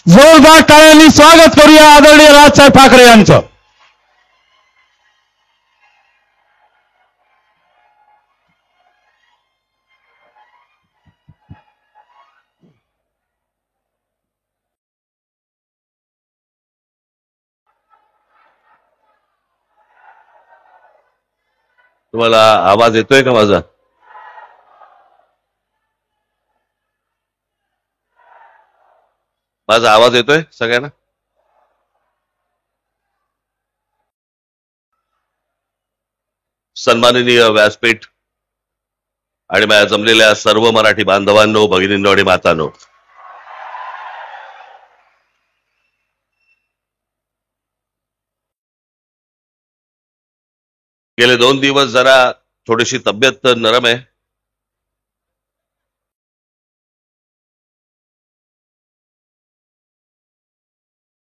जोरदार टाळ्यांनी स्वागत करूया आदरणीय राजसाहेब ठाकरे यांचं. तुम्हाला आवाज येतोय का माझा? माझा आवाज येतोय सगळ्यांना? सन्माननीय व्यासपीठ आणि माझ्या जमलेल्या सर्व मराठी बांधवांनो, भगिनींनो आणि मातांनो, गेले 2 दिवस जरा थोडीशी तब्येत नरम आहे.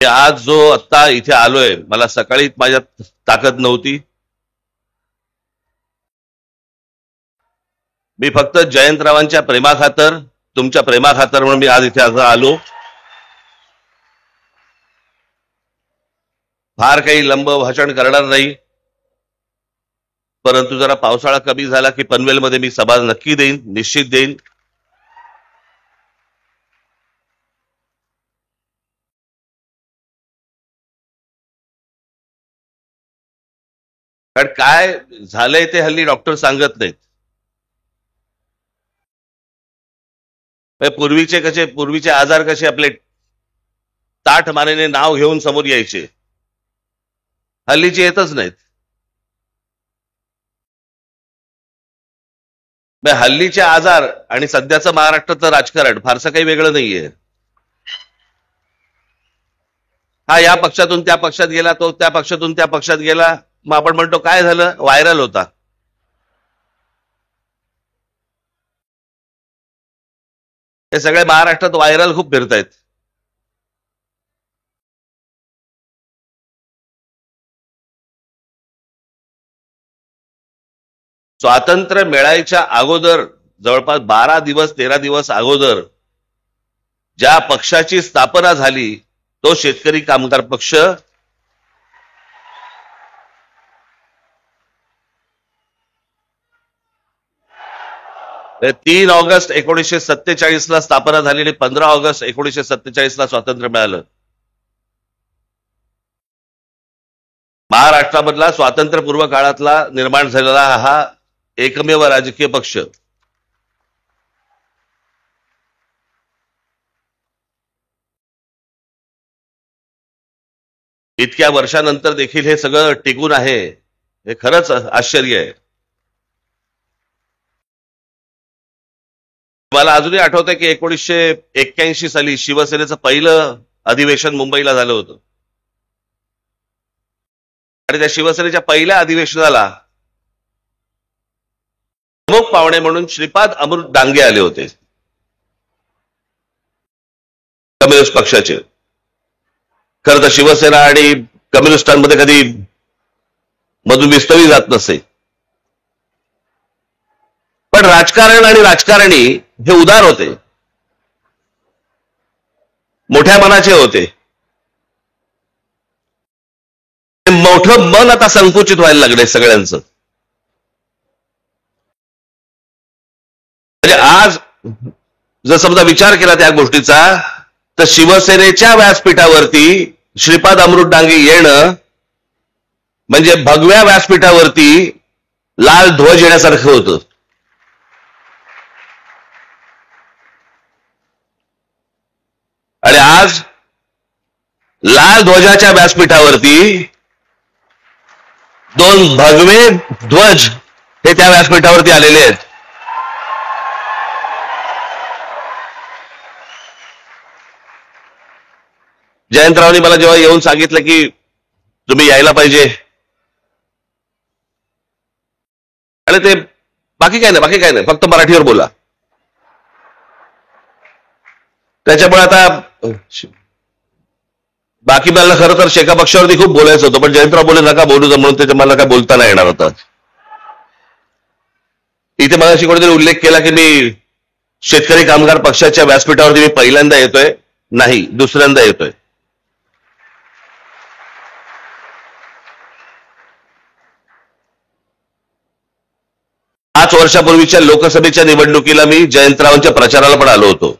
आज जो आत्ता इथे आलोय, मला सकाळी माझ्यात ताकद नव्हती. मी फक्त जयंतरावांच्या प्रेमाखातर, तुमच्या प्रेमाखातर म्हणून मी आज इथे आलो. फार काही लंब भाषण करणार नाही, परंतु जरा पावसाळा कमी झाला की पनवेलमध्ये मी सभा नक्की देईन, निश्चित देईन. कारण काय झालंय ते हल्ली डॉक्टर सांगत नाहीत. पूर्वीचे आजार कसे आपले ताठ मानेने नाव घेऊन समोर यायचे, हल्लीचे येतच नाहीत. हल्लीचे आजार आणि सध्याचं महाराष्ट्राचं राजकारण फारसं काही वेगळं नाहीये. हा या पक्षातून त्या पक्षात गेला, तो त्या पक्षातून त्या पक्षात गेला. मग आपण म्हणतो काय झालं? व्हायरल होता. हे सगळे महाराष्ट्रात व्हायरल खूप फिरतायत. स्वातंत्र्य मिळायच्या अगोदर, जवळपास 12 दिवस 13 दिवस अगोदर ज्या पक्षाची स्थापना झाली तो शेतकरी कामगार पक्ष. ते 3 ऑगस्ट 1947 ला स्थापना झाली आणि 15 ऑगस्ट 1947 ला स्वातंत्र्य मिळालं. महाराष्ट्रामधला स्वातंत्र्यपूर्व काळातला निर्माण झालेला हा एकमेव राजकीय पक्ष. इतक्या वर्षानंतर देखील हे सगळं टिकून आहे, हे खरंच आश्चर्य आहे. मला अजूनही आठवतंय की 1981 साली शिवसेनेचं पहिलं अधिवेशन मुंबईला झालं होतं आणि त्या शिवसेनेच्या पहिल्या अधिवेशनाला प्रमुख पाहुणे म्हणून श्रीपाद अमृत डांगे आले होते, कम्युनिस्ट पक्षाचे. खरं तर शिवसेना आणि कम्युनिस्टांमध्ये कधी मधून विस्तवी जात नसे, पण राजकारण आणि राजकारणी हे उदार होते, मोठ्या मनाचे होते. मोठं मन आता संकुचित व्हायला लागले सगळ्यांचं. म्हणजे आज जर समजा विचार केला त्या गोष्टीचा, तर शिवसेनेच्या व्यासपीठावरती श्रीपाद अमृत डांगे येणं म्हणजे भगव्या व्यासपीठावरती लाल ध्वज येण्यासारखं होतं. आणि आज लाल ध्वजाच्या व्यासपीठावरती 2 भगवे ध्वज हे त्या व्यासपीठावरती आलेले आहेत. जयंतरावांनी मला जेव्हा येऊन सांगितलं की तुम्ही यायला पाहिजे, आणि ते बाकी काय नाही, फक्त मराठीवर बोला. त्याच्यामुळे आता बाकी मला खरं तर शेका पक्षावरती खूप बोलायचं होतं, पण जयंतराव बोले नका बोलू म्हणून त्याच्या मला काय बोलता नाही येणार होता. इथे मला कुठेतरी उल्लेख केला की मी शेतकरी कामगार पक्षाच्या व्यासपीठावरती मी पहिल्यांदा येतोय. नाही, दुसऱ्यांदा येतोय. पाच वर्षापूर्वीच्या लोकसभेच्या निवडणुकीला मी जयंतरावांच्या प्रचाराला पण आलो होतो.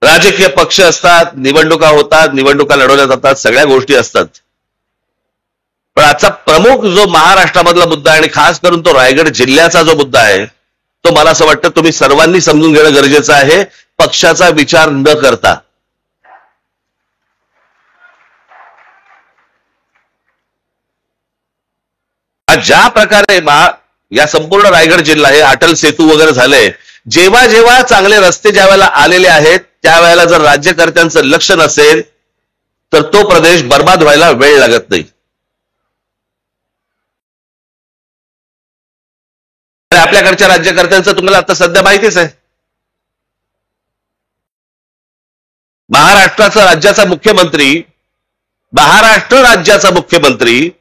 राजकीय पक्ष असतात, निवडणुका होतात, निवडणुका लढवल्या जातात, सगळ्या गोष्टी असतात. पण आजचा प्रमुख जो महाराष्ट्रामधला मुद्दा आहे आणि खास करून तो रायगड जिल्ह्याचा जो मुद्दा आहे तो मला असं वाटतं तुम्ही सर्वांनी समजून घेणं गरजेचं आहे, पक्षाचा विचार न करता. ज्या प्रकारे या संपूर्ण रायगड जिल्हा हे अटल सेतू वगैरे झालंय, जेव्हा जेव्हा चांगले रस्ते ज्या वेळेला आलेले आहेत त्यावेळेला जर राज्यकर्त्यांचं लक्ष नसेल तर तो प्रदेश बर्बाद व्हायला वेळ लागत नाही. आपल्याकडच्या राज्यकर्त्यांचं तुम्हाला आता सध्या माहितीच आहे. महाराष्ट्र राज्याचा मुख्यमंत्री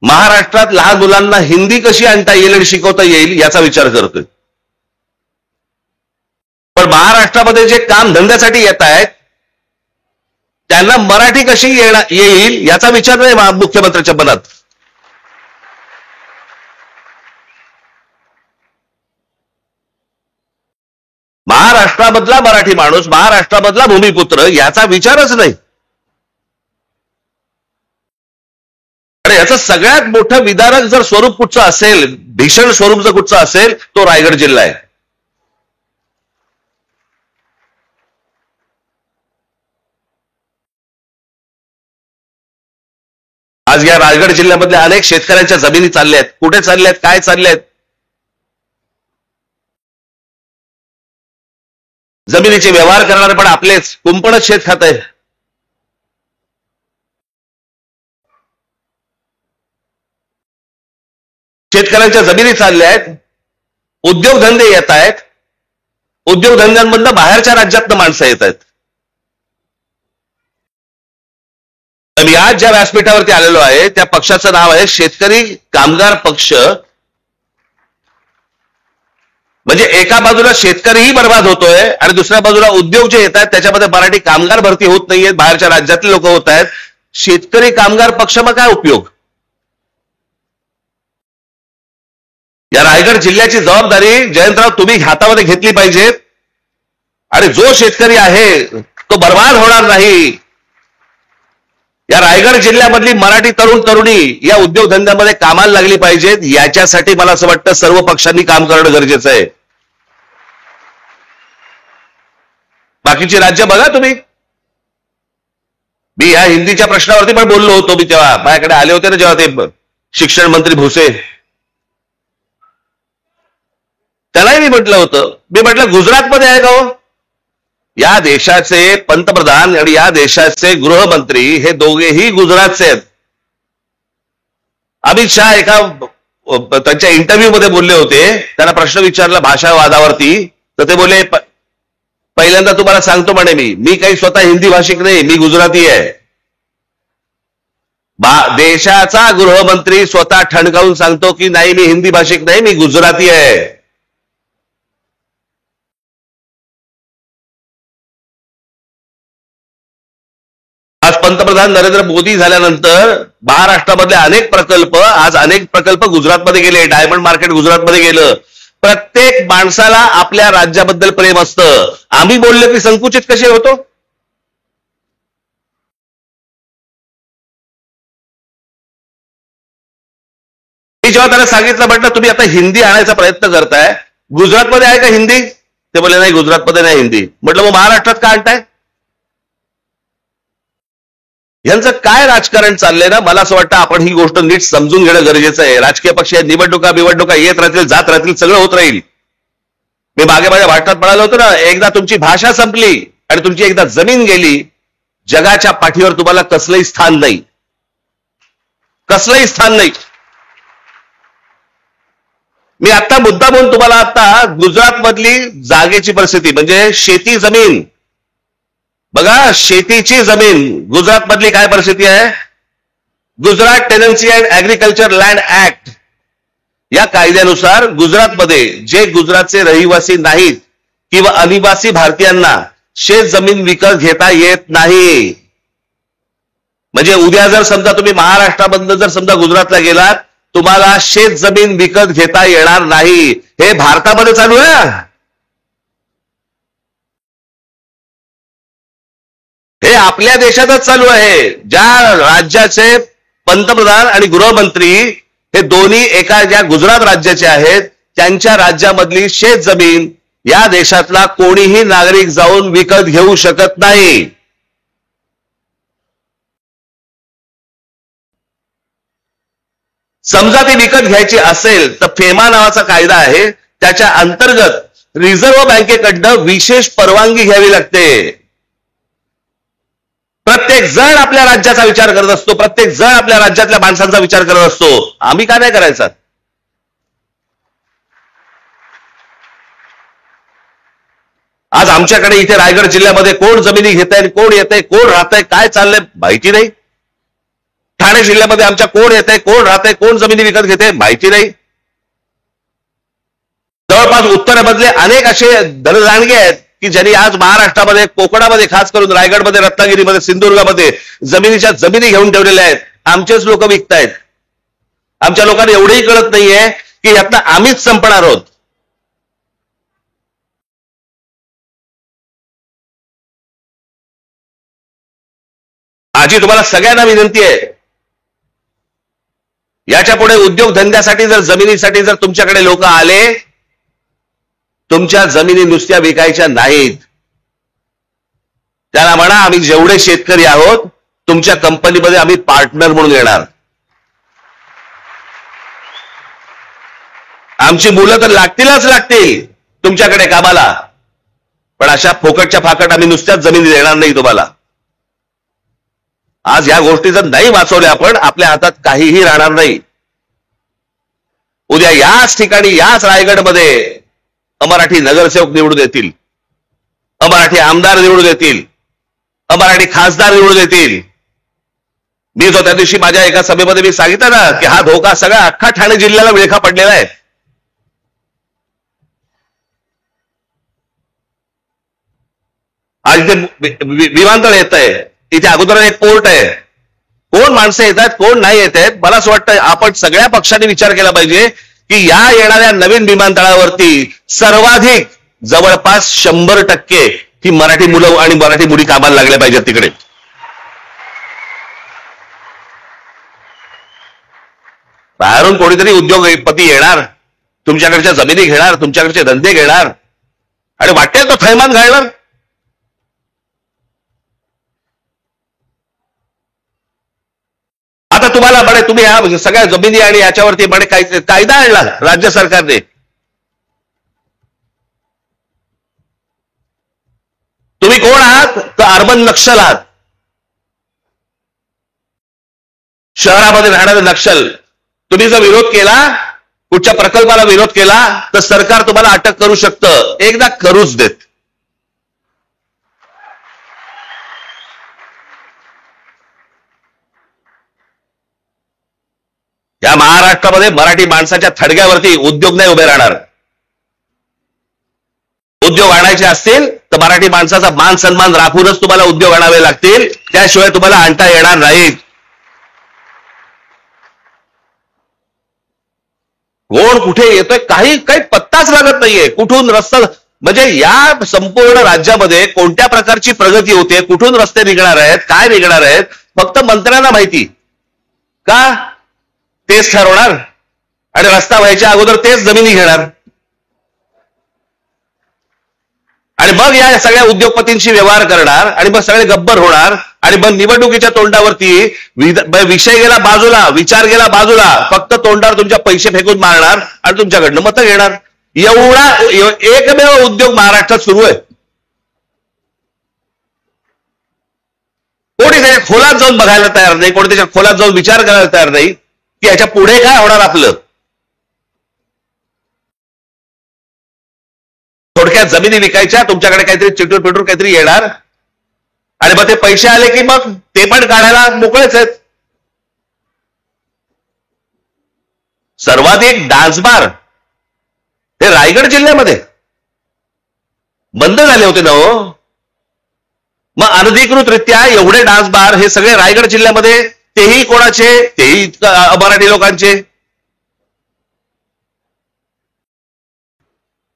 महाराष्ट्रात लहान मुलांना हिंदी कशी आणता येईल आणि शिकवता येईल याचा विचार करतोय. पण महाराष्ट्रामध्ये जे काम धंद्यासाठी येत आहेत त्यांना मराठी कशी येईल याचा विचार नाही मुख्यमंत्र्यांच्या मनात. महाराष्ट्रामधला मराठी माणूस, महाराष्ट्रामधला भूमिपुत्र याचा विचारच नाही. आणि याचं सगळ्यात मोठं विदारक जर स्वरूप कुठचं असेल, भीषण स्वरूप जर कुठचं असेल तो रायगड जिल्हा आहे. आज या रायगड जिल्ह्यामधल्या अनेक शेतकऱ्यांच्या जमिनी चालल्या आहेत. कुठे चालल्या आहेत, काय चालल्या आहेत? जमिनीचे व्यवहार करणारे पण आपलेच, कुंपणच शेत खात आहे. शेतकऱ्यांच्या जमिनी चालल्या आहेत, उद्योगधंदे येत आहेत, उद्योगधंद्यांमधनं बाहेरच्या राज्यातनं माणसं येत आहेत. मी आज ज्या व्यासपीठावरती आलेलो आहे त्या पक्षाचं नाव आहे शेतकरी कामगार पक्ष. म्हणजे एका बाजूला शेतकरीही बर्बाद होतोय आणि दुसऱ्या बाजूला उद्योग जे येत आहेत त्याच्यामध्ये मराठी कामगार भरती होत नाहीयेत, बाहेरच्या राज्यातले लोक होत आहेत. शेतकरी कामगार पक्ष मग काय उपयोग? या रायगड जिल्ह्याची जबाबदारी जयंतराव तुम्ही हातामध्ये घेतली पाहिजेत. आणि जो शेतकरी आहे तो बर्बाद होणार नाही. या रायगड जिल्ह्यामधली मराठी तरुण तरुणी या उद्योगधंद्यामध्ये कामाला लागली पाहिजेत. याच्यासाठी मला असं वाटतं सर्व पक्षांनी काम करणं गरजेचं आहे. बाकीची राज्य बघा तुम्ही. मी या हिंदीच्या प्रश्नावरती पण बोललो होतो. मी तेव्हा माझ्याकडे आले होते ना जेव्हा ते शिक्षण मंत्री भुसे, त्यालाही मी म्हटलं होतं, मी म्हटलं गुजरातमध्ये आहे का हो? या देशाचे पंतप्रधान आणि या देशाचे गृहमंत्री हे दोघेही गुजरातचे आहेत. अमित शहा एका त्यांच्या इंटरव्ह्यू मध्ये बोलले होते, त्यांना प्रश्न विचारला भाषावादावरती, तर ते बोलले पहिल्यांदा तुम्हाला सांगतो म्हणे मी काही स्वतः हिंदी भाषिक नाही, मी गुजराती आहे. देशाचा गृहमंत्री स्वतः ठणकावून सांगतो की नाही मी हिंदी भाषिक नाही, मी गुजराती आहे. आज पंतप्रधान नरेंद्र मोदी झाल्यानंतर महाराष्ट्रामधले अनेक प्रकल्प गुजरातमध्ये गेले. डायमंड मार्केट गुजरातमध्ये गेलं. प्रत्येक माणसाला आपल्या राज्याबद्दल प्रेम असतं. आम्ही बोललो की संकुचित कसे होतो? मी जेव्हा त्याला सांगितलं, म्हटलं तुम्ही आता हिंदी आणायचा प्रयत्न करताय, गुजरातमध्ये आहे का हिंदी? ते बोलले नाही गुजरातमध्ये नाही हिंदी. म्हटलं मग महाराष्ट्रात का आणताय? यांचं काय राजकारण चाललंय ना, मला असं वाटतं आपण ही गोष्ट नीट समजून घेणं गरजेचं आहे. राजकीय पक्ष निवडणुका येत राहतील, जात राहतील, सगळं होत राहील. मी मागे माझ्या भाषणात म्हणालो होतो ना, एकदा तुमची भाषा संपली आणि तुमची एकदा जमीन गेली, जगाच्या पाठीवर तुम्हाला कसलंही स्थान नाही, कसलंही स्थान नाही. मी आता मुद्दा म्हणून तुम्हाला आता गुजरातमधली जागेची परिस्थिती म्हणजे शेती जमीन बघा, शेतीची जमीन गुजरातमधली काय परिस्थिती आहे? Gujarat tenancy and agriculture land act या कायद्यानुसार गुजरातमध्ये जे गुजरातचे रहिवासी नाहीत किंवा अनिवासी भारतीयांना शेत जमीन विकत घेता येत नाही. म्हणजे उद्या जर समजा तुम्ही महाराष्ट्रामधनं जर समजा गुजरातला गेलात, तुम्हाला शेत जमीन विकत घेता येणार नाही. हे भारतामध्ये चालू आहे. हे आपल्या देशातच चालू आहे. ज्या राज्याचे पंतप्रधान आणि गृहमंत्री हे दोन्ही एका ज्या गुजरात राज्याचे आहेत, त्यांच्या राज्यामधली शेत जमीन या देशातला कोणीही नागरिक जाऊन विकत घेऊ शकत नाही. समजा ती विकत घ्यायची असेल तर फेमा नावाचा कायदा आहे, त्याच्या अंतर्गत रिझर्व्ह बँकेकडनं विशेष परवानगी घ्यावी लागते. प्रत्येक जण आपल्या राज्याचा विचार करत असतो, प्रत्येक जण आपल्या राज्यातल्या माणसांचा विचार करत असतो. आम्ही का नाही करायचा? आज आमच्याकडे इथे रायगड जिल्ह्यामध्ये कोण जमिनी घेतंय, कोण येतंय, कोण राहतंय, काय चाललंय माहिती नाही. ठाणे जिल्ह्यामध्ये आमच्या कोण येतंय, कोण राहतंय, कोण जमिनी विकत घेते माहिती नाही. जवळपास उत्तरेमधले अनेक असे धनदांडगे आहेत की ज्यांनी आज महाराष्ट्रामध्ये, कोकणामध्ये, खास करून रायगडमध्ये, रत्नागिरीमध्ये, सिंधुदुर्गामध्ये जमिनीच्या जमिनी घेऊन ठेवलेल्या आहेत. आमचेच लोक विकतायत. आमच्या लोकांना एवढंही कळत नाहीये की यातनं आम्हीच संपणार आहोत. आजी तुम्हाला सगळ्यांना विनंती आहे, याच्या पुढे उद्योगधंद्यासाठी जर जमिनीसाठी जर तुमच्याकडे लोक आले, तुमच्या जमिनी नुसत्या विकायच्या नाहीत. त्याला म्हणा आम्ही जेवढे शेतकरी आहोत तुमच्या कंपनीमध्ये आम्ही पार्टनर म्हणून येणार. आमची मुलं तर लागतीलच लागतील तुमच्याकडे कामाला, पण अशा फोकटच्या फाकट आम्ही नुसत्याच जमिनी देणार नाही तुम्हाला. आज या गोष्टी जर नाही वाचवल्या आपण, आपल्या हातात काहीही राहणार नाही. उद्या याच ठिकाणी, याच रायगडमध्ये अमराठी नगरसेवक निवडून येतील, अमराठी आमदार निवडून येतील, अमराठी खासदार निवडून येतील. मी जो त्या दिवशी माझ्या एका सभेमध्ये मी सांगितलं ना की हा धोका सगळा अख्खा ठाणे जिल्ह्याला विळखा पडलेला आहे. आज इथे विमानतळ येत आहे, इथे अगोदर एक पोर्ट आहे. कोण माणसं येत आहेत, कोण नाही येत आहेत. मला असं वाटतं आपण सगळ्या पक्षांनी विचार केला पाहिजे की या येणाऱ्या नवीन विमानतळावरती सर्वाधिक जवळपास 100% ही मराठी मुलं आणि मराठी मुली कामाला लागल्या पाहिजेत तिकडे. बाहेरून कोणीतरी उद्योगपती येणार, तुमच्याकडच्या जमिनी घेणार, तुमच्याकडचे धंदे घेणार आणि वाटेल तो थैमान घालणार. आता तुम्हाला म्हणे तुम्ही ह्या सगळ्या जमिनी आणि याच्यावरती म्हणे कायदा आणला राज्य सरकारने. तुम्ही कोण आहात? तर अर्बन नक्षल आहात. शहरामध्ये राहणारे नक्षल. तुम्ही जर विरोध केला, कुठच्या प्रकल्पाला विरोध केला तर सरकार तुम्हाला अटक करू शकतं. एकदा करूच देत. या महाराष्ट्रामध्ये मराठी माणसाच्या थडग्यावरती उद्योग नाही उभे राहणार. उद्योग आणायचे असतील तर मराठी माणसाचा मान सन्मान राखूनच तुम्हाला उद्योग आणावे लागतील, त्याशिवाय तुम्हाला आणता येणार नाहीत. कोण कुठे येतोय काही पत्ताच लागत नाहीये. कुठून रस्ता, म्हणजे या संपूर्ण राज्यामध्ये कोणत्या प्रकारची प्रगती होते, कुठून रस्ते निघणार आहेत, काय निघणार आहेत, फक्त मंत्र्यांना माहिती. का? तेच ठरवणार आणि रस्ता व्हायच्या अगोदर तेच जमिनी घेणार आणि मग या सगळ्या उद्योगपतींशी व्यवहार करणार आणि मग सगळे गब्बर होणार आणि मग निवडणुकीच्या तोंडावरती विषय गेला बाजूला, विचार गेला बाजूला, फक्त तोंडावर तुमच्या पैसे फेकून मारणार आणि तुमच्याकडनं मतं घेणार. एवढा एकमेव उद्योग महाराष्ट्रात सुरू आहे. कोणी त्याच्या खोलात जाऊन बघायला तयार नाही, कोणी त्याच्या खोलात जाऊन विचार करायला तयार नाही की याच्या पुढे काय होणार आपलं. थोडक्यात जमिनी विकायच्या, तुमच्याकडे काहीतरी चिटूर पिटूर काहीतरी येणार आणि मग ते पैसे आले की मग ते पण काढायला मोकळेच आहेत. सर्वाधिक डान्स बार हे रायगड जिल्ह्यामध्ये बंद झाले होते ना हो. मग अनधिकृतरित्या एवढे डान्स बार हे सगळे रायगड जिल्ह्यामध्ये, तेही कोणाचे? तेही मराठी लोकांचे.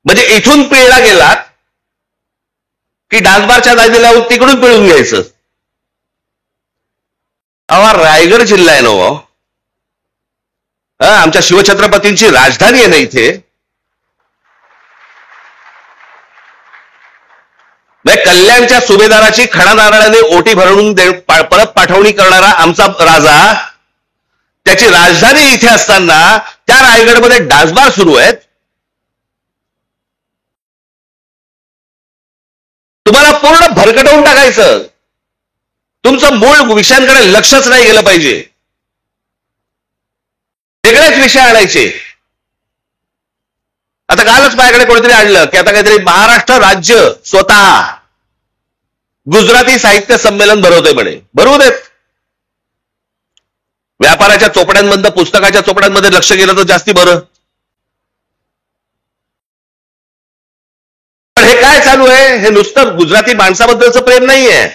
म्हणजे इथून पिळला गेलात की डान्सबारच्या जागी लावून तिकडून पिळून घ्यायचं. अवा रायगड जिल्हा आहे ना, आमच्या शिवछत्रपतींची राजधानी आहे ना इथे. कल्याणच्या सुभेदाराची खडा नारळाने ओटी भरून परत पाठवणी करणारा आमचा राजा, त्याची राजधानी इथे असताना त्या रायगडमध्ये डान्सबार सुरू आहेत. तुम्हाला पूर्ण भरकटवून टाकायचं. तुमचं मूळ विषयांकडे लक्षच नाही गेलं पाहिजे. वेगळेच विषय आणायचे. आता कालच माझ्याकडे कोणीतरी आणलं की आता काहीतरी महाराष्ट्र राज्य स्वतः गुजराती साहित्य संमेलन भरवतोय म्हणे. भरवू देत. व्यापाराच्या चोपड्यांमधलं, पुस्तकाच्या चोपड्यांमध्ये लक्ष गेलं तर जास्ती बरं. पण हे काय चालू आहे? हे नुसतं गुजराती माणसाबद्दलचं प्रेम नाहीये.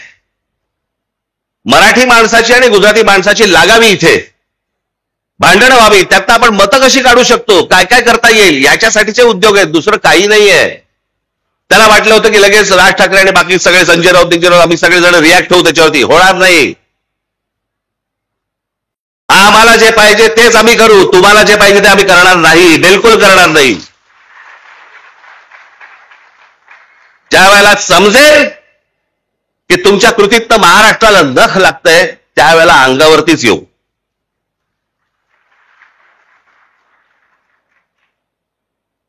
मराठी माणसाची आणि गुजराती माणसाची लागावी, इथे भांडणं व्हावी, त्यात आपण मतं कशी काढू शकतो, काय काय करता येईल, याच्यासाठीचे उद्योग आहेत. दुसरं काही नाहीये. त्याला वाटलं होतं की लगेच राज ठाकरे आणि बाकी सगळे संजय राऊत, दिग्विजय राऊत, आम्ही सगळेजण रिॲक्ट होऊ त्याच्यावरती. होणार नाही. आम्हाला जे पाहिजे तेच आम्ही करू. तुम्हाला जे पाहिजे ते आम्ही करणार नाही. बिलकुल करणार नाही. ज्या वेळेला समजेल की तुमच्या कृतीत महाराष्ट्राला नख लागतंय, त्यावेळेला अंगावरतीच येऊ.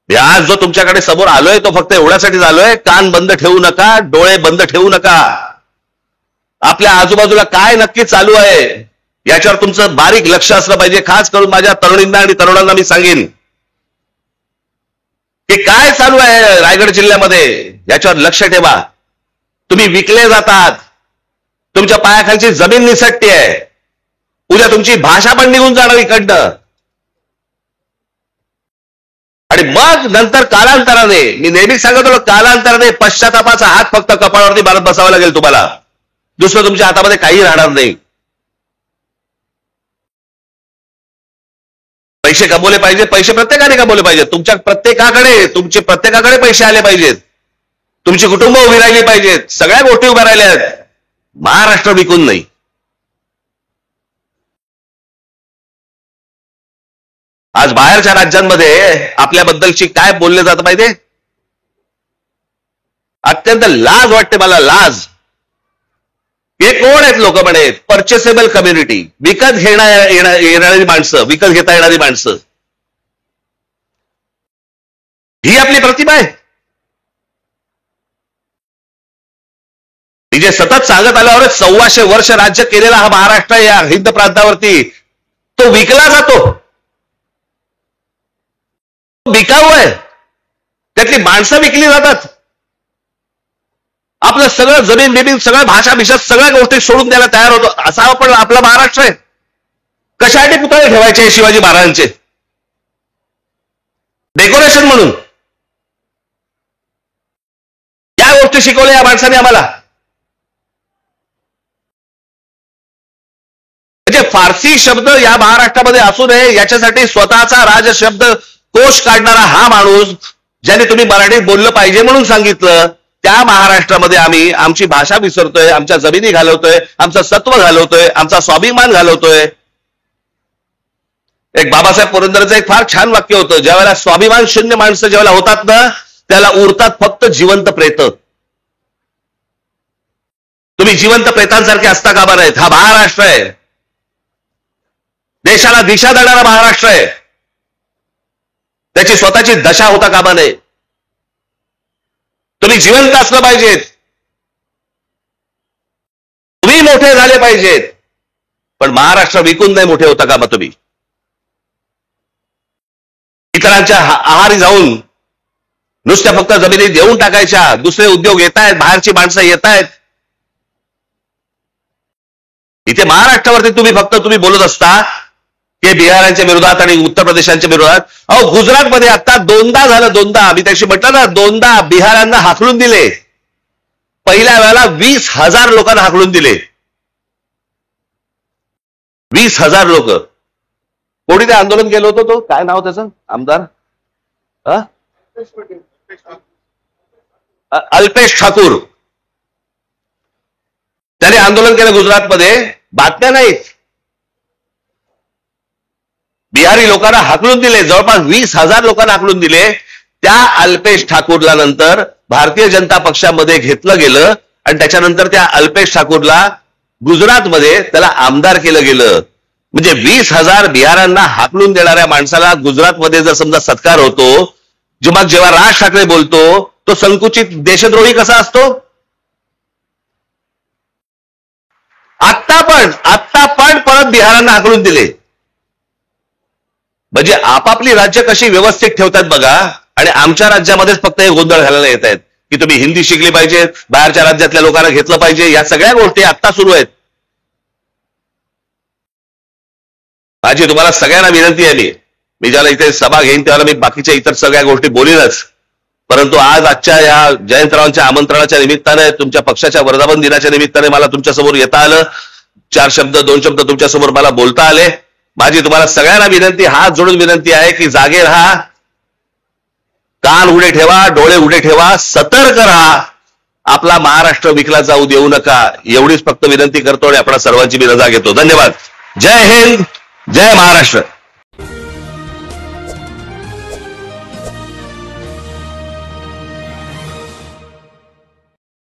आज जो तुमच्याकडे समोर आलोय तो फक्त एवढ्यासाठीच आलोय, कान बंद ठेवू नका, डोळे बंद ठेवू नका. आपल्या आजूबाजूला काय नक्की चालू आहे याच्यावर तुमचं बारीक लक्ष असलं पाहिजे. खास करून माझ्या तरुणींना आणि तरुणांना मी सांगेन की काय चालू आहे रायगड जिल्ह्यामध्ये, याच्यावर लक्ष ठेवा. तुम्ही विकले जातात. तुमच्या पायाखालची जमीन निसटते आहे. उद्या तुमची भाषा पण निघून जाणार इकडनं. आणि मग नंतर कालांतराने, मी नेहमीच सांगत होतो, कालांतराने पश्चातापाचा हात फक्त कपाळावरती मारत बसावा लागेल तुम्हाला. दुसरं तुमच्या हातामध्ये काही राहणार नाही. पैसे कमवले पाहिजे. पैसे प्रत्येकाने कमवले पाहिजेत. तुमच्या प्रत्येकाकडे पैसे आले पाहिजेत. तुमची कुटुंब उभी राहिली पाहिजेत. सगळ्या गोष्टी उभ्या राहिल्या आहेत. महाराष्ट्र विकून नाही. आज बाहेरच्या राज्यांमध्ये आपल्याबद्दलची काय बोलले जातं माहितीये? अत्यंत लाज वाटते मला, लाज. हे कोण आहेत लोक म्हणे? परचेसेबल कम्युनिटी, विकत येणारी माणसं, विकत घेता येणारी माणसं. ही आपली प्रतिभा आहे. मी जे सतत सांगत आल्यावर 1400 वर्ष राज्य केलेला हा महाराष्ट्र या हिंद प्रांतावरती, तो विकला जातो. विकाऊ आहे. त्यातली माणसं विकली जातात. आपलं सगळं जमीन बिमीन, सगळं भाषा भिषा, सगळ्या गोष्टी सोडून द्यायला तयार होतो. असा आपण आपला महाराष्ट्र आहे. कशासाठी पुतळे ठेवायचे शिवाजी महाराजांचे? डेकोरेशन म्हणून. या गोष्टी शिकवल्या या माणसाने आम्हाला. म्हणजे फारसी शब्द या महाराष्ट्रामध्ये असू नये याच्यासाठी स्वतःचा राज शब्द कोश काढणारा हा माणूस, ज्याने तुम्ही मराठीत बोललं पाहिजे म्हणून सांगितलं, त्या महाराष्ट्रामध्ये आम्ही आमची भाषा विसरतोय, आमच्या जमिनी घालवतोय, आमचं सत्व घालवतोय, आमचा स्वाभिमान घालवतोय. एक बाबासाहेब पुरंदरेचं एक फार छान वाक्य होतं, ज्यावेळेला स्वाभिमान शून्य माणसं ज्यावेळेला होतात ना, त्याला उरतात फक्त जिवंत प्रेत. तुम्ही जिवंत प्रेतांसारखे असता कामा नाहीत. हा महाराष्ट्र आहे. देशाला दिशा देणारा महाराष्ट्र आहे. त्याची स्वतःची दशा होता कामा नये. तुम्ही जिवंत असलं पाहिजेत. तुम्ही मोठे झाले पाहिजेत. पण महाराष्ट्र विकून नाही मोठे होता कामा तुम्ही. इतरांच्या आहारी जाऊन नुसत्या फक्त जमिनी देऊन टाकायच्या. दुसरे उद्योग येत आहेत, बाहेरची माणसं येत आहेत. इथे महाराष्ट्रावरती तुम्ही बोलत असता की बिहारांच्या विरोधात आणि उत्तर प्रदेशांच्या विरोधात. अहो गुजरातमध्ये आता दोनदा झालं, दोनदा मी त्याशी म्हटलं ना, दोनदा बिहारांना हाकलून दिले. पहिल्या वेळेला 20,000 लोकांना हाकलून दिले. 20,000 लोक. कोणी ते आंदोलन केलं होतं, तो काय नाव त्याचं आमदार, अल्पेश ठाकूर, त्याने आंदोलन केलं गुजरातमध्ये. बातम्या नाहीत. बिहारी लोकांना हाकलून दिले, जवळपास 20,000 लोकांना हाकलून दिले. त्या अल्पेश ठाकूरला नंतर भारतीय जनता पक्षामध्ये घेतलं गेलं आणि त्याच्यानंतर त्या अल्पेश ठाकूरला गुजरातमध्ये त्याला आमदार केलं गेलं. म्हणजे 20,000 बिहारांना हाकलून देणाऱ्या माणसाला गुजरातमध्ये जर समजा सत्कार होतो, जेव्हा राज ठाकरे बोलतो तो संकुचित देशद्रोही कसा असतो. आत्ता पण परत बिहारांना हाकलून दिले. म्हणजे आपापली राज्य कशी व्यवस्थित ठेवतात बघा, आणि आमच्या राज्यामध्येच फक्त हे गोंधळ घालायला येत आहेत की तुम्ही हिंदी शिकली पाहिजे, बाहेरच्या राज्यातल्या लोकांना घेतलं पाहिजे. या सगळ्या गोष्टी आत्ता सुरू आहेत. माझी तुम्हाला सगळ्यांना विनंती आहे, मी ज्याला इथे सभा घेईन त्याला मी बाकीच्या इतर सगळ्या गोष्टी बोलीनच, परंतु आजच्या या जयंतरावांच्या आमंत्रणाच्या निमित्ताने, तुमच्या पक्षाच्या वर्धापन दिनाच्या निमित्ताने मला तुमच्यासमोर येता आलं. 2 शब्द तुमच्यासमोर मला बोलता आले. माझी तुम्हाला सगळ्यांना विनंती, हात जोडून विनंती आहे की जागे राहा, कान उडे ठेवा, डोळे उडे ठेवा, सतर्क राहा. आपला महाराष्ट्र विकला जाऊ देऊ नका, एवढीच फक्त विनंती करतो आणि आपल्या सर्वांची मी रजा घेतो. धन्यवाद. जय हिंद, जय महाराष्ट्र.